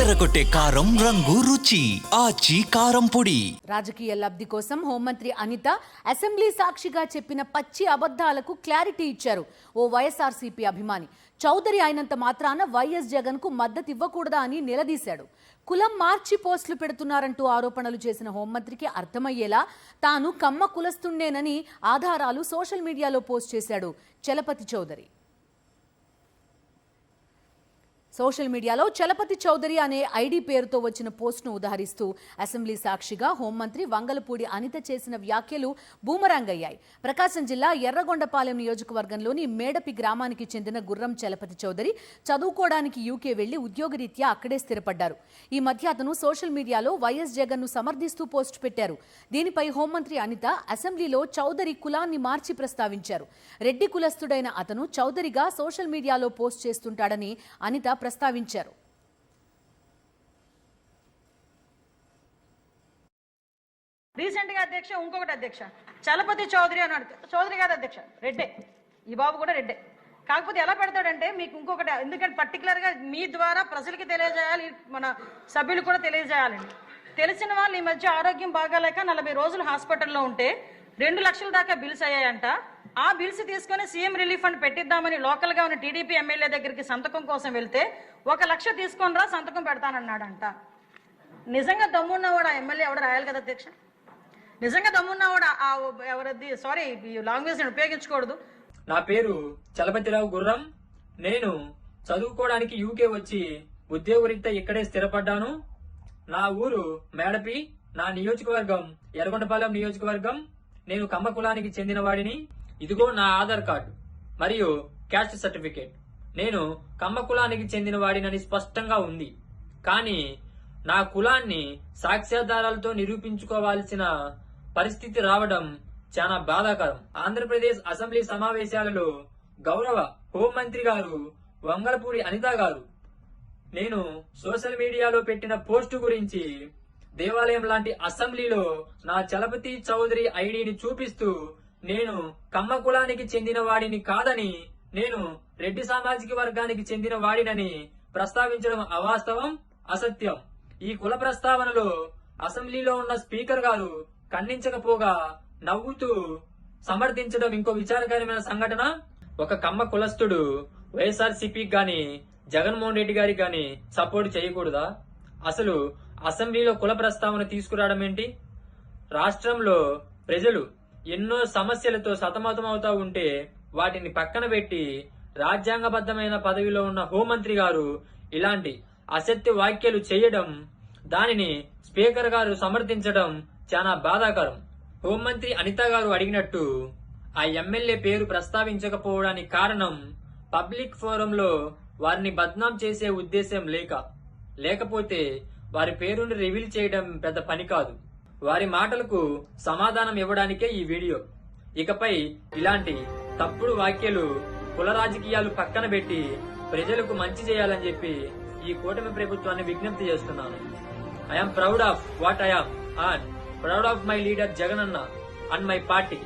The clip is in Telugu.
అదరగొట్టే కారం రంగు రుచి ఆచి కారం పొడి. రాజకీయ లబ్ధి కోసం హోంమంత్రి అనిత అసెంబ్లీ సాక్షిగా చెప్పిన పచ్చి అబద్ధాలకు క్లారిటీ ఇచ్చారు. ఓ వైఎస్ఆర్సీపీ అభిమాని చౌదరి అయినంత మాత్రాన వైఎస్ జగన్ కు మద్దతు ఇవ్వకూడదా అని నిలదీశాడు. కులం మార్చి పోస్టులు పెడుతున్నారంటూ ఆరోపణలు చేసిన హోంమంత్రికి అర్థమయ్యేలా తాను కమ్మ కులస్తుండేనని ఆధారాలు సోషల్ మీడియాలో పోస్ట్ చేశాడు చలపతి చౌదరి. సోషల్ మీడియాలో చలపతి చౌదరి అనే ఐడి పేరుతో వచ్చిన పోస్ట్ను ఉదహరిస్తూ అసెంబ్లీ సాక్షిగా హోంమంత్రి వంగలపూడి అనిత చేసిన వ్యాఖ్యలు బూమరాంగ్ అయ్యాయి. ప్రకాశం జిల్లా ఎర్రగొండపాలెం నియోజకవర్గంలోని మేడపి గ్రామానికి చెందిన గుర్రం చలపతి చౌదరి చదువుకోవడానికి యూకే వెళ్లి ఉద్యోగరీత్యా అక్కడే స్థిరపడ్డారు. ఈ మధ్య అతను సోషల్ మీడియాలో వైఎస్ జగన్ ను సమర్థిస్తూ పోస్ట్ పెట్టారు. దీనిపై హోంమంత్రి అనిత అసెంబ్లీలో చౌదరి కులాన్ని మార్చి ప్రస్తావించారు. రెడ్డి కులస్తుడైన అతను చౌదరిగా సోషల్ మీడియాలో పోస్ట్ చేస్తుంటాడని అనిత ప్రస్తావించారు. రీసెంట్ గా అధ్యక్ష ఇంకొకటి అధ్యక్ష చలపతి చౌదరి అని అడుగుతాడు. చౌదరి కాదు అధ్యక్ష, రెడ్డే. ఈ బాబు కూడా రెడ్డే. కాకపోతే ఎలా పెడతాడంటే మీకు ఇంకొకటి, ఎందుకంటే పర్టికులర్ గా మీ ద్వారా ప్రజలకి తెలియజేయాలి, మన సభ్యులు కూడా తెలియజేయాలండి. తెలిసిన వాళ్ళు ఈ మధ్య ఆరోగ్యం బాగాలేక 40 రోజులు హాస్పిటల్లో ఉంటే 2 లక్షల దాకా బిల్స్ అయ్యాయంట. ఆ బిల్స్ తీసుకుని సీఎం రిలీఫ్ ఫండ్ పెట్టిద్దామని లోకల్ గా ఉన్న టీడీపీ ఎమ్మెల్యే దగ్గరికి సంతకం కోసం వెళ్తే 1 లక్ష తీసుకొని రా సంతకం పెడతానన్నాడంట. నిజంగా దమ్మున్నవాడు ఆ ఎమ్మెల్యే ఎవడు రాయాలి కదా అధ్యక్ష. నిజంగా దమ్మున్నవాడు ఎవరది, సారీ లాంగ్వేజ్ నేను ఉపయోగించకూడదు. నా పేరు చలపతిరావు గుర్రం. నేను చదువుకోవడానికి యూకే వచ్చి ఉద్యోగరీత్యా ఇక్కడే స్థిరపడ్డాను. నా ఊరు మేడపి, నా నియోజకవర్గం ఎర్రగొండపాలెం నియోజకవర్గం. నేను కమ్మ కులానికి చెందిన వాడిని. ఇదిగో నా ఆధార్ కార్డు మరియు క్యాస్ట్ సర్టిఫికేట్. నేను కమ్మ కులానికి చెందిన వాడినని స్పష్టంగా ఉంది. కానీ నా కులాన్ని సాక్ష్యాధారాలతో నిరూపించుకోవాల్సిన పరిస్థితి రావడం చాలా బాధాకరం. ఆంధ్రప్రదేశ్ అసెంబ్లీ సమావేశాలలో గౌరవ హోంమంత్రి గారు వంగలపూడి అనిత గారు నేను సోషల్ మీడియాలో పెట్టిన పోస్టు గురించి దేవాలయం లాంటి అసెంబ్లీలో నా చలపతి చౌదరి ఐడిని చూపిస్తూ నేను కమ్మ కులానికి చెందిన వాడిని కాదని, నేను రెడ్డి సామాజిక వర్గానికి చెందిన వాడినని ప్రస్తావించడం అవాస్తవం, అసత్యం. ఈ కుల ప్రస్తావనలో అసెంబ్లీలో ఉన్న స్పీకర్ గారు ఖండించకపోగా నవ్వుతూ సమర్థించడం ఇంకో విచారకరమైన సంఘటన. ఒక కమ్మ కులస్తుడు వైఎస్ఆర్సీపీకి గాని జగన్మోహన్ రెడ్డి గారికి గాని సపోర్ట్ చేయకూడదా? అసలు అసెంబ్లీలో కుల ప్రస్తావన తీసుకురావడం ఏంటి? రాష్ట్రంలో ప్రజలు ఎన్నో సమస్యలతో సతమతమవుతా ఉంటే వాటిని పక్కన పెట్టి రాజ్యాంగబద్ధమైన పదవిలో ఉన్న హోంమంత్రి గారు ఇలాంటి అసత్య వ్యాఖ్యలు చేయడం, దానిని స్పీకర్ గారు సమర్థించడం చాలా బాధాకరం. హోంమంత్రి అనిత గారు అడిగినట్టు ఆ ఎమ్మెల్యే పేరు ప్రస్తావించకపోవడానికి కారణం పబ్లిక్ ఫోరంలో వారిని బద్నాం చేసే ఉద్దేశం లేకపోతే వారి పేరును రివీల్ చేయడం పెద్ద పని కాదు. వారి మాటలకు సమాధానం ఇవ్వడానికే ఈ వీడియో. ఇకపై ఇలాంటి తప్పుడు వ్యాఖ్యలు, కుల రాజకీయాలు పక్కన పెట్టి ప్రజలకు మంచి చేయాలని చెప్పి ఈ కూటమి ప్రభుత్వాన్ని విజ్ఞప్తి చేస్తున్నాను. I'm proud of what I'm and proud of my leader Jagan అన్న అండ్ మై పార్టీ.